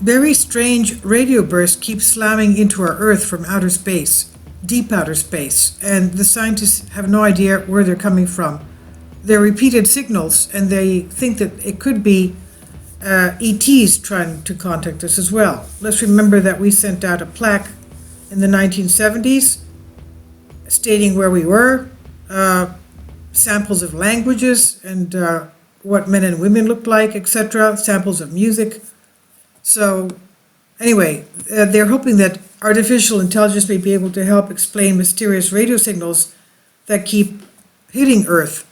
very strange radio bursts keep slamming into our Earth from outer space, deep outer space, and the scientists have no idea where they're coming from. They're repeated signals, and they think that it could be ETs trying to contact us as well. Let's remember that we sent out a plaque in the 1970s stating where we were, samples of languages and what men and women looked like, etc., samples of music. So anyway, they're hoping that artificial intelligence may be able to help explain mysterious radio signals that keep hitting Earth.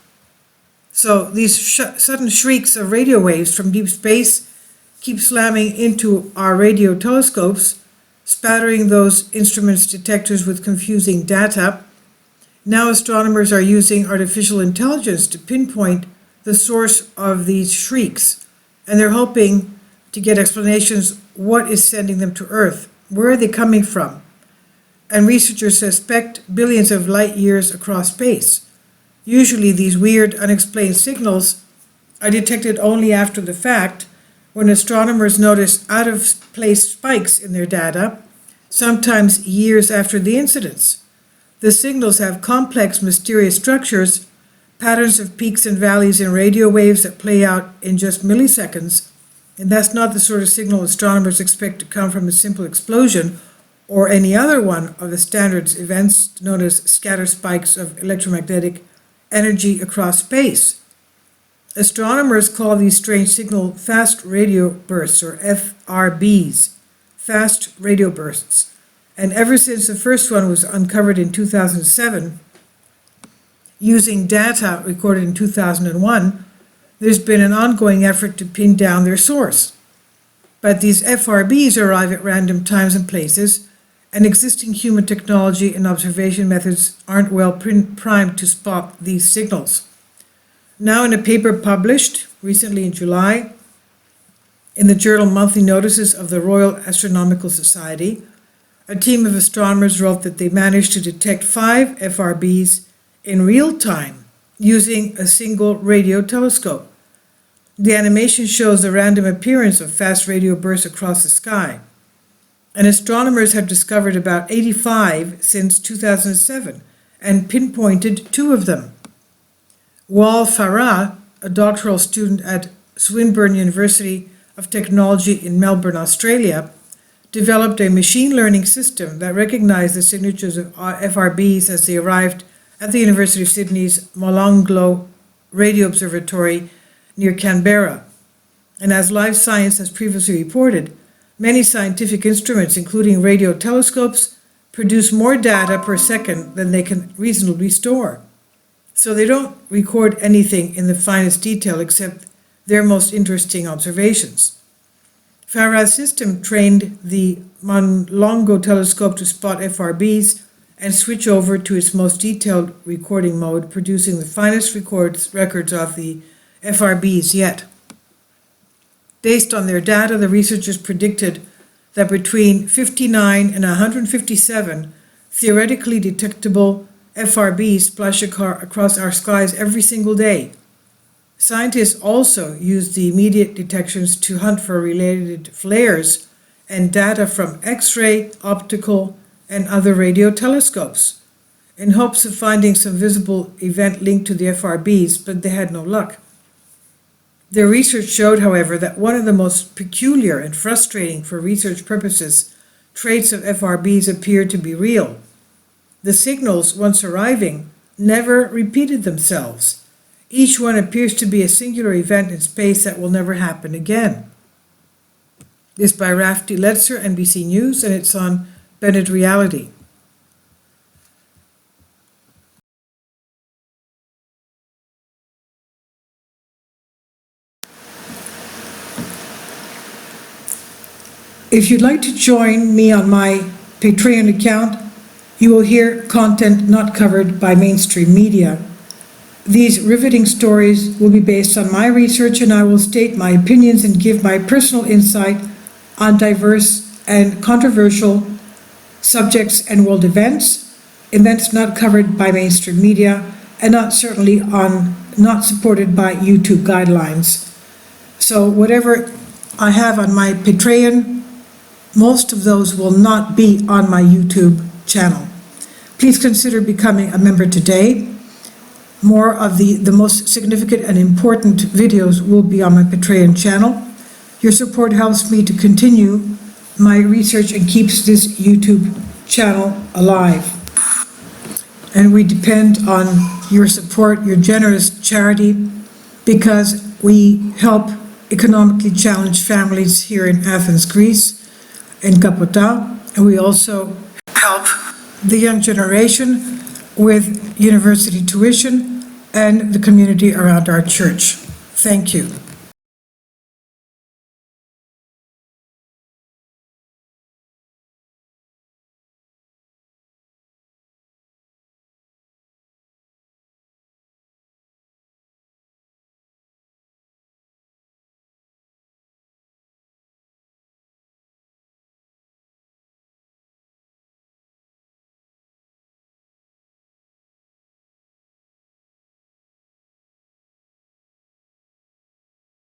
So these sudden shrieks of radio waves from deep space keep slamming into our radio telescopes, spattering those instruments' detectors with confusing data. Now astronomers are using artificial intelligence to pinpoint the source of these shrieks, and they're hoping to get explanations what is sending them to Earth. Where are they coming from? And researchers suspect billions of light years across space. Usually these weird, unexplained signals are detected only after the fact, when astronomers notice out-of-place spikes in their data, sometimes years after the incidents. The signals have complex, mysterious structures, patterns of peaks and valleys in radio waves that play out in just milliseconds, and that's not the sort of signal astronomers expect to come from a simple explosion or any other one of the standard events known as scatter spikes of electromagnetic energy across space. Astronomers call these strange signal fast radio bursts, or FRBs, fast radio bursts. And ever since the first one was uncovered in 2007, using data recorded in 2001, there's been an ongoing effort to pin down their source. But these FRBs arrive at random times and places, and existing human technology and observation methods aren't well primed to spot these signals. Now, in a paper published recently in July in the journal Monthly Notices of the Royal Astronomical Society, a team of astronomers wrote that they managed to detect 5 FRBs in real time using a single radio telescope. The animation shows the random appearance of fast radio bursts across the sky. And astronomers have discovered about 85 since 2007 and pinpointed 2 of them. Wal Farah, a doctoral student at Swinburne University of Technology in Melbourne, Australia, developed a machine learning system that recognized the signatures of FRBs as they arrived at the University of Sydney's Molonglo Radio Observatory near Canberra. And as Live Science has previously reported, many scientific instruments, including radio telescopes, produce more data per second than they can reasonably store. So they don't record anything in the finest detail except their most interesting observations. Farah's system trained the Molonglo telescope to spot FRBs and switch over to its most detailed recording mode, producing the finest records of the FRBs yet. Based on their data, the researchers predicted that between 59 and 157 theoretically detectable FRBs splash across our skies every single day. Scientists also used the immediate detections to hunt for related flares and data from X-ray, optical, and other radio telescopes in hopes of finding some visible event linked to the FRBs, but they had no luck. Their research showed, however, that one of the most peculiar and frustrating for research purposes traits of FRBs appeared to be real. The signals, once arriving, never repeated themselves. Each one appears to be a singular event in space that will never happen again. This by Rafti Letzer, NBC News, and it's on Bennett Reality. If you'd like to join me on my Patreon account, you will hear content not covered by mainstream media. These riveting stories will be based on my research, and I will state my opinions and give my personal insight on diverse and controversial subjects and world events not covered by mainstream media, and not supported by YouTube guidelines. So whatever I have on my Patreon most of those will not be on my YouTube channel. Please consider becoming a member today. More of the most significant and important videos will be on my Patreon channel. Your support helps me to continue my research and keeps this YouTube channel alive. And we depend on your support, your generous charity, because we help economically challenged families here in Athens, Greece, in Kapota, and we also help the young generation with university tuition and the community around our church. Thank you.